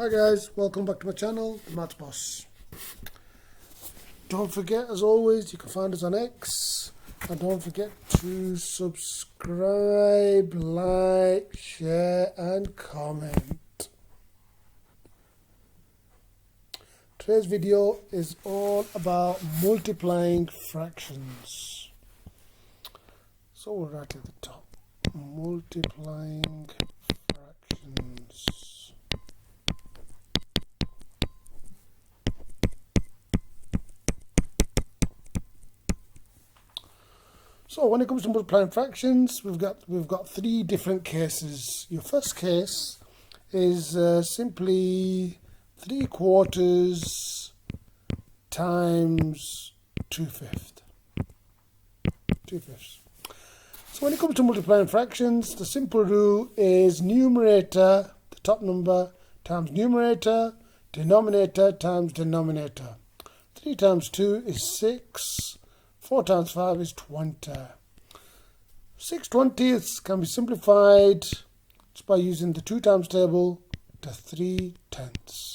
Hi guys, welcome back to my channel, The Maths Boss. Don't forget, as always, you can find us on X. And don't forget to subscribe, like, share and comment. Today's video is all about multiplying fractions. So we'll write at the top, multiplying fractions. So when it comes to multiplying fractions, we've got three different cases. Your first case is simply 3/4 times 2/5. 2/5. So when it comes to multiplying fractions, the simple rule is numerator, the top number, times numerator, denominator times denominator. 3 times 2 is 6. 4 times 5 is 20. 6/20 can be simplified just by using the 2 times table to 3/10.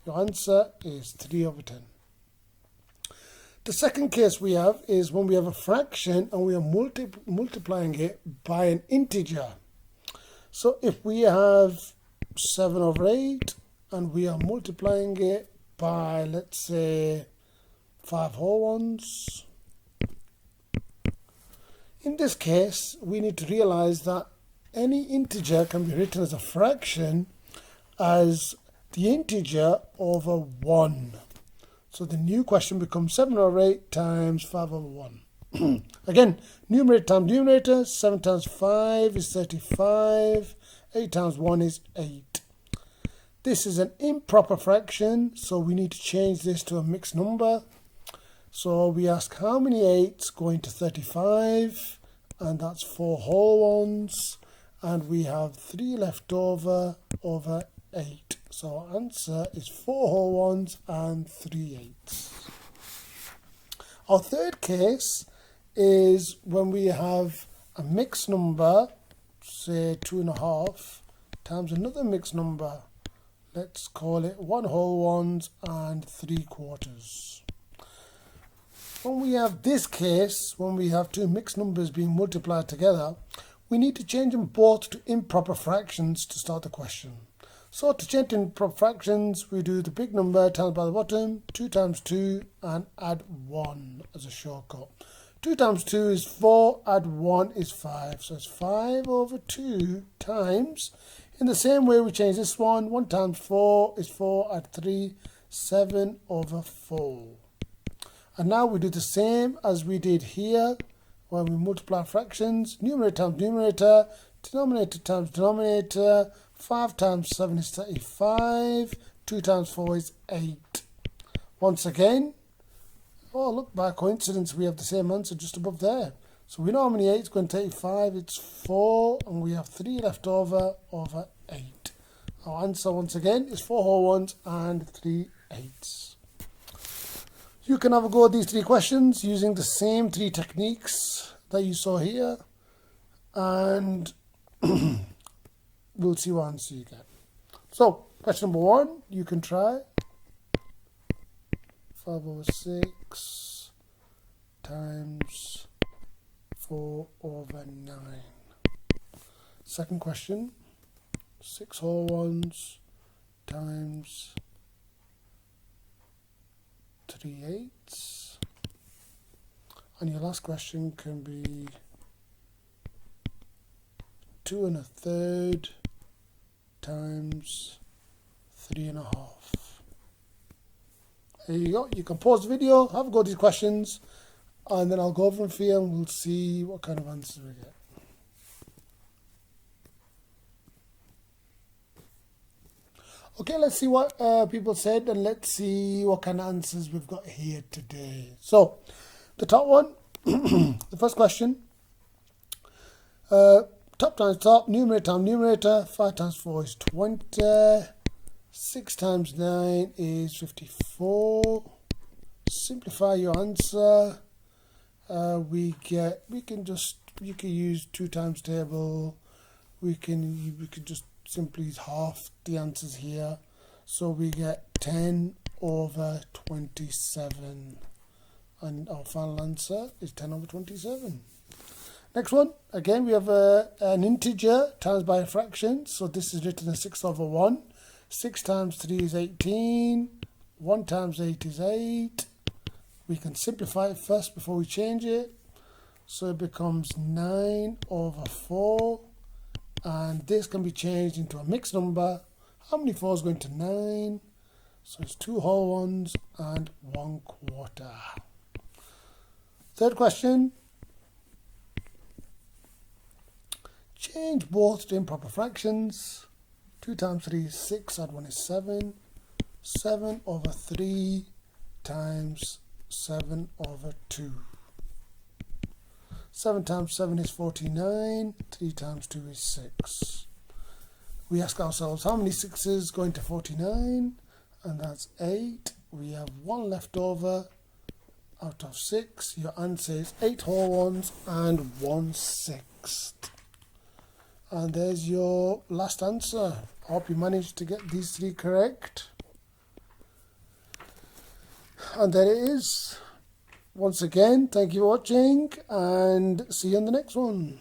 Your answer is 3/10. The second case we have is when we have a fraction and we are multiplying it by an integer. So if we have 7/8 and we are multiplying it by, let's say, 5 whole ones. In this case, we need to realize that any integer can be written as a fraction as the integer over 1. So the new question becomes 7/8 times 5/1. Again, numerator times numerator, 7 times 5 is 35, 8 times 1 is 8. This is an improper fraction, so we need to change this to a mixed number. So we ask how many 8s go into 35, and that's 4 whole ones, and we have 3 left over 8. So our answer is 4 whole ones and 3 8s. Our third case is when we have a mixed number, say 2.5, times another mixed number. Let's call it 1 whole ones and 3/4. When we have this case, when we have two mixed numbers being multiplied together, we need to change them both to improper fractions to start the question. So to change improper fractions, we do the big number times by the bottom, 2 times 2, and add 1 as a shortcut. 2 times 2 is 4, add 1 is 5. So it's 5/2 times. In the same way we change this one, 1 times 4 is 4, add 3, 7/4. And now we do the same as we did here when we multiply fractions. Numerator times numerator, denominator times denominator. 5 times 7 is 35. 2 times 4 is 8. Once again, oh look, by coincidence we have the same answer just above there. So we know how many 8s go into 35. It's 4, and we have 3 left over 8. Our answer once again is 4 whole ones and 3 8s. You can have a go at these three questions using the same three techniques that you saw here, and we'll see what answer you get. So, question number 1, you can try 5/6 times 4/9. Second question, 6 whole ones times 3 8s. And your last question can be 2 1/3 times 3 1/2. There you go. You can pause the video, have a go at these questions, and then I'll go over them for you and we'll see what kind of answers we get. Okay, let's see what people said, and let's see what kind of answers we've got here today. So, the top one, the first question, top times top, numerator times numerator, 5 times 4 is 20, 6 times 9 is 54. Simplify your answer. You can use 2 times table. We can just simply half the answers here. So we get 10 over 27. And our final answer is 10 over 27. Next one, again we have an integer times by a fraction. So this is written as 6 over 1. 6 times 3 is 18. 1 times 8 is 8. We can simplify it first before we change it. So it becomes 9 over 4. And this can be changed into a mixed number. How many 4s go into 9? So it's 2 whole ones and 1/4. Third question. Change both to improper fractions. 2 times 3 is 6, add 1 is 7. 7 over 3 times 7 over 2. 7 times 7 is 49. 3 times 2 is 6. We ask ourselves how many 6s go into 49, and that's 8. We have 1 left over out of 6. Your answer is 8 whole ones and 1/6. And there's your last answer. I hope you managed to get these 3 correct. And there it is. Once again, thank you for watching and see you on the next one.